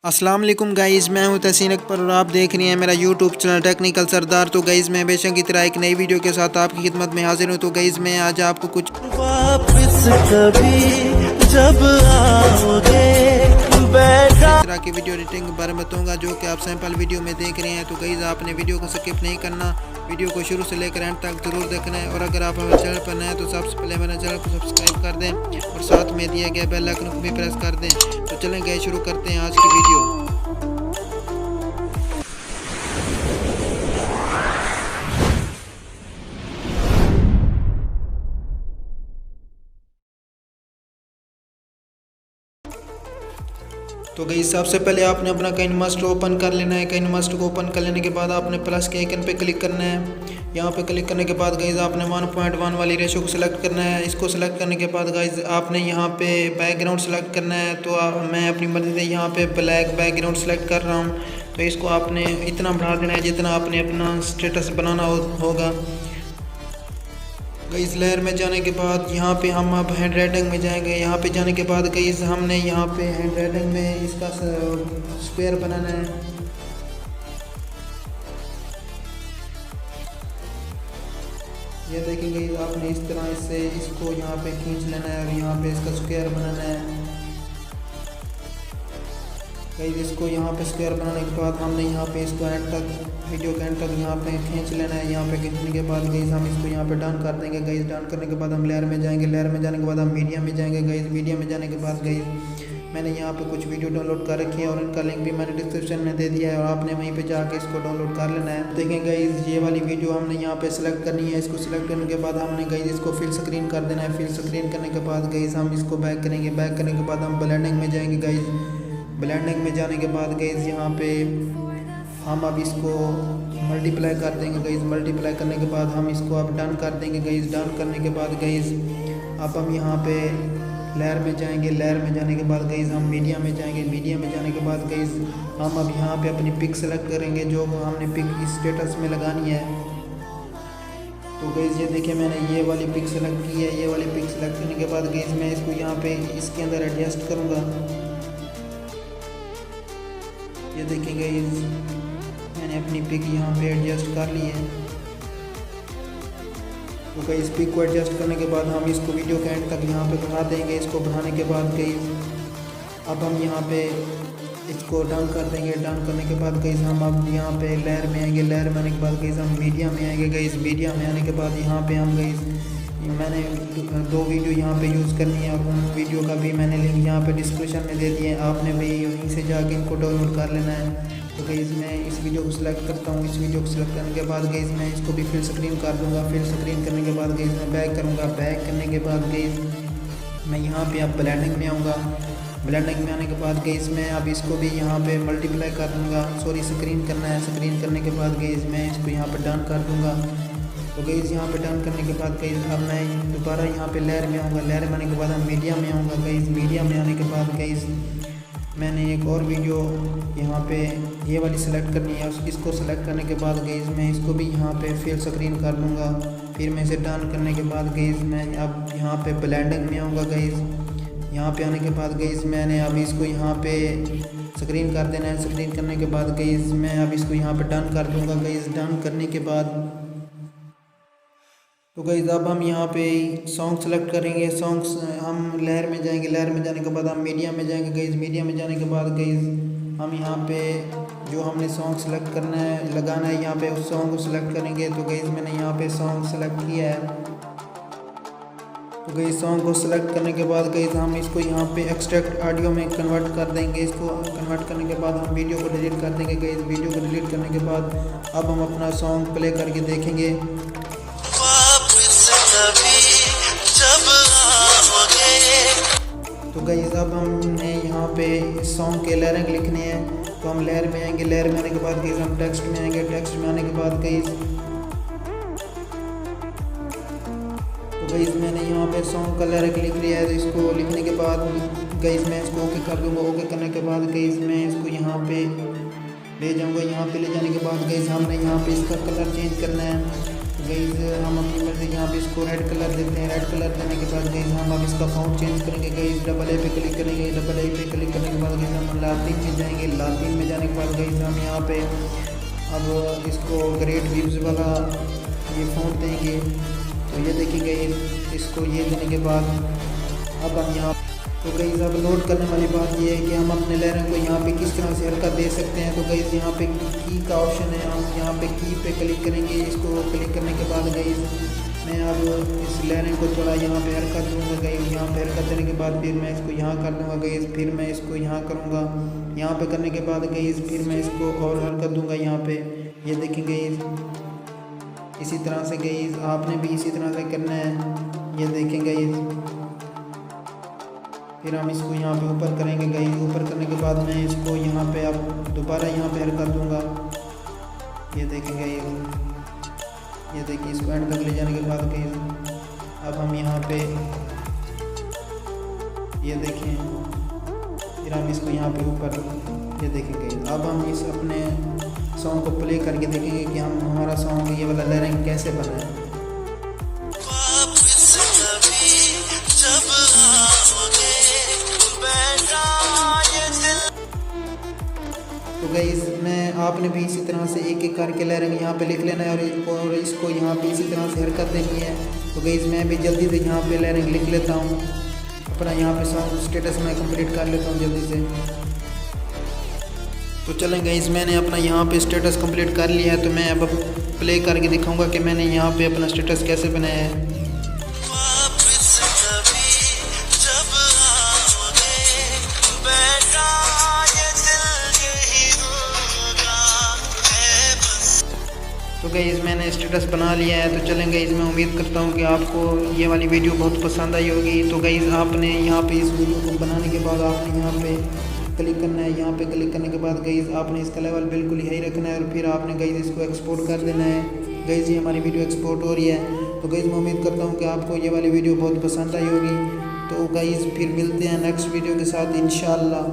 अस्सलाम वालेकुम गाइज़, मैं हूं तहसीन अकबर और आप देख रहे हैं मेरा यूट्यूब चैनल टेक्निकल सरदार। तो गाइज़ मैं हमेशा की तरह एक नई वीडियो के साथ आपकी खिदमत में हाजिर हूं। तो गाइज़ मैं आज आपको कुछ वापस कभी जब आओगे इस तरह की वीडियो एडिटिंग के बारे में बताऊंगा जो कि आप सैंपल वीडियो में देख रहे हैं। तो गाइज़ आपने वीडियो को स्किप नहीं करना, वीडियो को शुरू से लेकर एंड तक जरूर देखना है। और अगर आप हमारे चैनल पर नए हैं तो सबसे पहले मेरे चैनल को सब्सक्राइब कर दें और साथ में दिया गया बेल आइकन को भी प्रेस कर दें। तो चलें गाइज़ शुरू करते हैं आज की वीडियो। तो गई सबसे पहले आपने अपना काइनमास्टर ओपन कर लेना है। काइनमास्टर को ओपन कर लेने के बाद आपने प्लस के आइकन पे क्लिक करना है। यहाँ पे क्लिक करने के बाद गाइज आपने 1.1 वाली रेशो को सिलेक्ट करना है। इसको सिलेक्ट करने के बाद गाइज आपने यहाँ पे बैकग्राउंड सेलेक्ट करना है। तो मैं अपनी मर्जी से यहाँ पे ब्लैक बैकग्राउंड सेलेक्ट कर रहा हूँ। तो इसको आपने इतना बढ़ा देना है जितना आपने अपना स्टेटस बनाना होगा। गाइस लेयर में जाने के बाद यहाँ पे हम अब हैंड राइटिंग में जाएंगे। यहाँ पे जाने के बाद गाइस हमने यहाँ पे हैंड राइटिंग में इसका स्क्वायर बनाना है। ये देखेंगे आपने इस तरह से इसको यहाँ पे खींच लेना है और यहाँ पे इसका स्क्वायर बनाना है। गाइस इसको यहाँ पे स्क्वायर बनाने के बाद हमने यहाँ पे इसको एंड तक वीडियो के एंड तक यहाँ पे खींच लेना है। यहाँ पे खींचने के बाद गाइस हम इसको यहाँ पे डन कर देंगे। गाइस डन करने के बाद हम लेयर में जाएंगे। लेयर में जाने के बाद हम मीडिया में जाएंगे। गाइस मीडिया में जाने के बाद गाइस मैंने यहाँ पे कुछ वीडियो डाउनलोड कर रखी है और इनका लिंक भी मैंने डिस्क्रिप्शन में दे दिया है और आपने वहीं पे जाके इसको डाउनलोड कर लेना है। देखें गाइस ये वाली वीडियो हमने यहाँ पे सिलेक्ट करनी है। इसको सिलेक्ट करने के बाद हमने गाइस इसको फिल स्क्रीन कर देना है। फिल स्क्रीन करने के बाद गाइस हम इसको बैक करेंगे। बैक करने के बाद हम ब्लेंडिंग में जाएंगे। गाइस ब्लेंडिंग में जाने के बाद गाइस यहाँ पे हम अब इसको मल्टीप्लाई कर देंगे। गाइस मल्टीप्लाई करने के बाद हम इसको अब डन कर देंगे। गाइस डन करने के बाद गाइस अब हम यहाँ पे लेयर में जाएंगे। लेयर में जाने के बाद गाइस हम मीडिया में जाएंगे। मीडिया में जाने के बाद गाइस हम अब यहाँ पे अपनी पिक सेलेक्ट करेंगे जो हमने पिक स्टेटस में लगानी है। तो गाइस ये देखिए मैंने ये वाली पिक सेलेक्ट की है। ये वाली पिक सेलेक्ट करने के बाद गाइस मैं इसको यहाँ पे इसके अंदर एडजस्ट करूँगा। ये देखिए गाइस मैंने अपनी पिक यहाँ पे एडजस्ट कर ली है। तो गाइस पिक को एडजस्ट करने के बाद हम इसको वीडियो के एंड तक यहाँ पे बढ़ा देंगे। इसको बढ़ाने के बाद गाइस अब हम यहाँ पे इसको डन कर देंगे। डन करने के बाद गाइस हम अब यहाँ पे लेयर में आएंगे। लेयर में आने के बाद गाइस हम मीडिया में आएंगे। गाइस मीडिया में आने के बाद यहाँ पे हम गाइस मैंने 2 वीडियो यहाँ पे यूज़ करनी है और उन वीडियो का भी मैंने लिंक यहाँ पे डिस्क्रिप्शन में दे दिए हैं। आपने भी यहीं से जाके इनको डाउनलोड कर लेना है। तो गाइस मैं इस वीडियो को सिलेक्ट करता हूँ। इस वीडियो को सिलेक्ट करने के बाद गाइस मैं इसको भी फिल स्क्रीन कर दूँगा। फिल स्क्रीन करने के बाद गाइस मैं बैक करूँगा। बैक करने के बाद गाइस मैं यहाँ पे अब ब्लेंडिंग में आऊँगा। ब्लेंडिंग में आने के बाद गाइस मैं अब इसको भी यहाँ पे मल्टीप्लाई कर दूँगा। सॉरी स्क्रीन करना है। स्क्रीन करने के बाद गाइस मैं इसको यहाँ पे डन कर दूँगा। तो गाइस यहाँ पे डन करने के बाद गाइस अब मैं दोबारा यहाँ पे लेयर में आऊँगा। लेयर में आने के बाद हम मीडिया में आऊँगा। गाइस मीडिया में आने के बाद गाइस मैंने एक और वीडियो यहाँ पे ये वाली सेलेक्ट करनी है। इसको सेलेक्ट करने के बाद गाइस मैं इसको भी यहाँ पे फिल स्क्रीन कर दूँगा। फिर मैं इसे डन करने के बाद गाइस मैं अब यहाँ पे ब्लेंडिंग में आऊँगा। गाइस यहाँ पे आने के बाद गाइस मैंने अब इसको यहाँ पे स्क्रीन कर देना है। स्क्रीन करने के बाद गाइस मैं अब इसको यहाँ पे डन कर दूँगा। गाइस डन करने के बाद तो गाइस अब हम यहाँ पे सॉन्ग सेलेक्ट करेंगे। सॉन्ग्स हम लेयर में जाएंगे। लेयर में जाने के बाद हम मीडिया में जाएंगे। गाइस मीडिया में जाने के बाद गाइस हम यहाँ पे जो हमने सॉन्ग सेलेक्ट करना है लगाना है यहाँ पे उस सॉन्ग को सिलेक्ट करेंगे। तो गाइस मैंने यहाँ पे सॉन्ग सेलेक्ट किया है। तो गाइस सॉन्ग को सिलेक्ट करने के बाद गाइस हम इसको यहाँ पे एक्सट्रैक्ट ऑडियो में कन्वर्ट कर देंगे। इसको कन्वर्ट करने के बाद हम वीडियो को डिलीट कर देंगे। गाइस वीडियो को डिलीट करने के बाद अब हम अपना सॉन्ग प्ले करके देखेंगे। तो गाइस अब हमने यहाँ पे सॉन्ग के लेरिंग लिखने हैं। तो हम लेयर में आएंगे। लेयर में आने के बाद गाइस हम टेक्स्ट में आएंगे। टेक्स्ट में आने के बाद गाइस तो गाइस मैंने यहाँ पे सॉन्ग का लेरिंग लिख लिया है। तो इसको लिखने के बाद गाइस मैं इसको ओके कर दूँगा। ओके करने के बाद गाइस मैं इसको यहाँ पे ले जाऊँगा। यहाँ पे ले जाने के बाद गाइस हमने यहाँ पे इसका कलर चेंज करना है। गाइस हम अपनी मर्जी यहाँ पे इसको रेड कलर देते हैं। रेड कलर देने के बाद गाइस हम अब इसका फाउंट चेंज करेंगे। गाइस डबल ए पे क्लिक करेंगे। डबल ए पे क्लिक करने के बाद गाइस हम लातिन में जाएंगे। लातिन में जाने के बाद गाइस हम यहाँ पे अब इसको ग्रेट व्यूज वाला ये फाउंट देंगे। तो ये देखिए गाइस इसको ये देने के बाद अब हम यहाँ तो गाइस अब नोट करने वाली बात ये है कि हम अपने लहरों को यहाँ पे किस तरह से हरकत दे सकते हैं। तो गाइस यहाँ पे की का ऑप्शन है, हम यहाँ पे की पे क्लिक करेंगे। इसको क्लिक करने के बाद गाइस मैं अब इस लहरों को थोड़ा यहाँ पे हरकत दूँगा। गाइस यहाँ पे हरकत देने के बाद फिर मैं इसको यहाँ कर दूँगा। गाइस फिर मैं इसको यहाँ करूँगा। यहाँ पे करने के बाद गाइस फिर मैं इसको और हरकत दूँगा यहाँ पे। ये देखेंगे इसी तरह से गाइस आपने भी इसी तरह से करना है। ये देखेंगे फिर हम इसको यहाँ पे ऊपर करेंगे। गाइस ऊपर करने के बाद मैं इसको यहाँ पे अब दोबारा यहाँ पे हरकत दूँगा। ये देखेंगे ये देखिए इसको एंड तक ले जाने के बाद गाइस अब हम यहाँ पे ये देखें फिर हम इसको यहाँ पे ऊपर ये देखेंगे। अब हम इस अपने सॉन्ग को प्ले करके देखेंगे कि हम हमारा सॉन्ग ये वाला लहरें कैसे बना है। तो गाइस मैं आपने भी इसी तरह से एक एक करके लहरें यहाँ पे लिख लेना है और इसको यहाँ पे इसी तरह से हरकत देनी है। तो गाइस मैं भी जल्दी से यहाँ पे लहरें लिख लेता हूँ। अपना यहाँ पे सॉन्ग स्टेटस मैं कंप्लीट कर लेता हूँ जल्दी से। तो चलें गाइस मैंने अपना यहाँ पे स्टेटस कंप्लीट कर लिया है। तो मैं अब प्ले करके दिखाऊंगा कि मैंने यहाँ पे अपना स्टेटस कैसे बनाया है। तो गाइस मैंने स्टेटस बना लिया है। तो चलें गाइस मैं उम्मीद करता हूँ कि आपको ये वाली वीडियो बहुत पसंद आई होगी। तो गाइस आपने यहाँ पे इस वीडियो को बनाने के बाद आपने यहाँ पे क्लिक करना है। यहाँ पे क्लिक करने के बाद गाइस आपने इसका लेवल बिल्कुल यही रखना है और फिर आपने गाइस इसको एक्सपोर्ट कर देना है। गाइस ये हमारी वीडियो एक्सपोर्ट हो रही है। तो गाइस मैं उम्मीद करता हूँ कि आपको ये वाली वीडियो बहुत पसंद आई होगी। तो गाइस फिर मिलते हैं नेक्स्ट वीडियो के साथ इंशाल्लाह।